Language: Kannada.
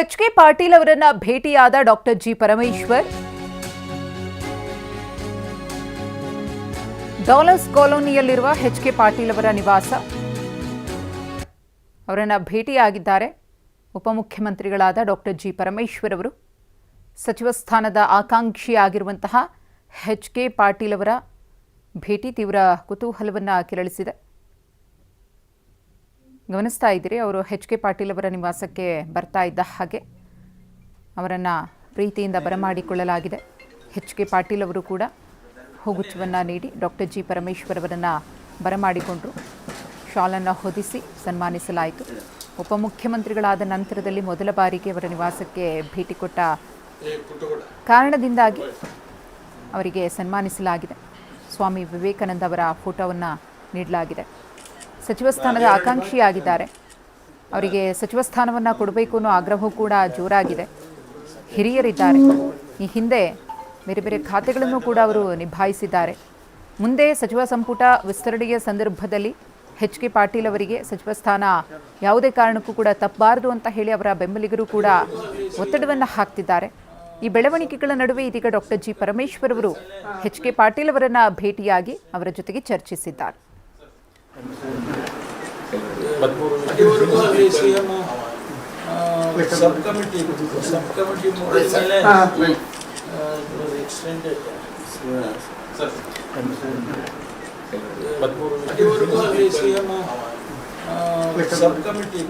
ಎಚ್.ಕೆ. ಪಾಟೀಲ್ ಅವರನ್ನ ಭೇಟಿಯಾದ ಡಾಕ್ಟರ್ ಜಿ ಪರಮೇಶ್ವರ್ ಡಾಲರ್ಸ್ ಕಾಲೋನಿಯಲ್ಲಿರುವ ಎಚ್.ಕೆ. ಪಾಟೀಲ್ ಅವರ ನಿವಾಸ ಅವರನ್ನ ಭೇಟಿಯಾಗಿದ್ದಾರೆ. ಉಪಮುಖ್ಯಮಂತ್ರಿಗಳಾದ ಡಾಕ್ಟರ್ ಜಿ ಪರಮೇಶ್ವರ್ ಅವರು ಸಚಿವ ಸ್ಥಾನದ ಆಕಾಂಕ್ಷಿಯಾಗಿರುವಂತಹ ಎಚ್.ಕೆ. ಪಾಟೀಲ್ ಅವರ ಭೇಟಿ ತೀವ್ರ ಕುತೂಹಲವನ್ನು ಕೆರಳಿಸಿದೆ. ಗಮನಿಸ್ತಾ ಇದ್ದೀರಿ, ಅವರು ಎಚ್.ಕೆ. ಪಾಟೀಲ್ ಅವರ ನಿವಾಸಕ್ಕೆ ಬರ್ತಾ ಇದ್ದ ಹಾಗೆ ಅವರನ್ನು ಪ್ರೀತಿಯಿಂದ ಬರಮಾಡಿಕೊಳ್ಳಲಾಗಿದೆ. ಎಚ್.ಕೆ. ಪಾಟೀಲ್ ಅವರು ಕೂಡ ಹೂಗುಚ್ಛವನ್ನು ನೀಡಿ ಡಾಕ್ಟರ್ ಜಿ ಪರಮೇಶ್ವರ್ ಅವರನ್ನು ಬರಮಾಡಿಕೊಂಡರು. ಶಾಲನ್ನು ಹೊದಿಸಿ ಸನ್ಮಾನಿಸಲಾಯಿತು. ಉಪಮುಖ್ಯಮಂತ್ರಿಗಳಾದ ನಂತರದಲ್ಲಿ ಮೊದಲ ಬಾರಿಗೆ ಅವರ ನಿವಾಸಕ್ಕೆ ಭೇಟಿ ಕೊಟ್ಟ ಕಾರಣದಿಂದಾಗಿ ಅವರಿಗೆ ಸನ್ಮಾನಿಸಲಾಗಿದೆ. ಸ್ವಾಮಿ ವಿವೇಕಾನಂದ ಅವರ ಫೋಟೋವನ್ನು ನೀಡಲಾಗಿದೆ. ಸಚಿವ ಸ್ಥಾನದ ಆಕಾಂಕ್ಷಿಯಾಗಿದ್ದಾರೆ. ಅವರಿಗೆ ಸಚಿವ ಸ್ಥಾನವನ್ನು ಕೊಡಬೇಕು ಅನ್ನೋ ಆಗ್ರಹವೂ ಕೂಡ ಜೋರಾಗಿದೆ. ಹಿರಿಯರಿದ್ದಾರೆ. ಈ ಹಿಂದೆ ಬೇರೆ ಬೇರೆ ಖಾತೆಗಳನ್ನು ಕೂಡ ಅವರು ನಿಭಾಯಿಸಿದ್ದಾರೆ. ಮುಂದೆ ಸಚಿವ ಸಂಪುಟ ವಿಸ್ತರಣೆಯ ಸಂದರ್ಭದಲ್ಲಿ ಎಚ್.ಕೆ. ಪಾಟೀಲ್ ಅವರಿಗೆ ಸಚಿವ ಸ್ಥಾನ ಯಾವುದೇ ಕಾರಣಕ್ಕೂ ಕೂಡ ತಪ್ಪಬಾರದು ಅಂತ ಹೇಳಿ ಅವರ ಬೆಂಬಲಿಗರು ಕೂಡ ಒತ್ತಡವನ್ನು ಹಾಕ್ತಿದ್ದಾರೆ. ಈ ಬೆಳವಣಿಗೆಗಳ ನಡುವೆ ಇದೀಗ ಡಾಕ್ಟರ್ ಜಿ ಪರಮೇಶ್ವರ್ ಅವರು ಎಚ್.ಕೆ. ಪಾಟೀಲ್ ಅವರನ್ನ ಭೇಟಿಯಾಗಿ ಅವರ ಜೊತೆಗೆ ಚರ್ಚಿಸಿದ್ದಾರೆ. सब कमिटी